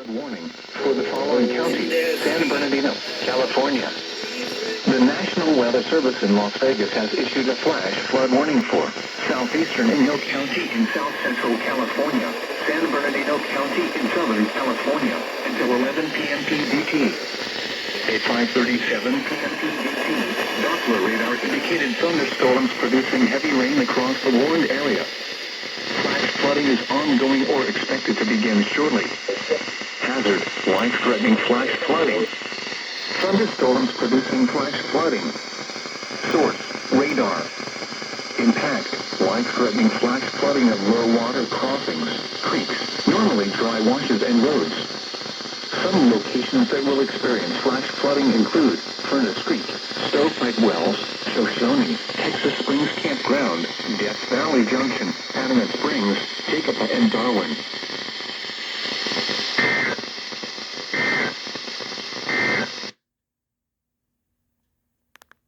warning for the following counties: San Bernardino, California. The National Weather Service in Las Vegas has issued a flash flood warning for southeastern Inyo County in south central California, San Bernardino County in southern California, until 11 p.m. PDT. At 5:37 p.m. PDT, Doppler radar indicated thunderstorms producing heavy rain across the warned area. Flash flooding is ongoing or expected to begin shortly. Hazard: life-threatening flash flooding. Thunderstorms producing flash flooding. Source: radar. Impact: life-threatening flash flooding of low-water crossings, creeks, normally dry washes and roads. Some locations that will experience flash flooding include Furnace Creek, Stovepipe Wells, Shoshone, Texas Springs Campground, Death Valley Junction, Adamant Springs, Jacob, and Darwin.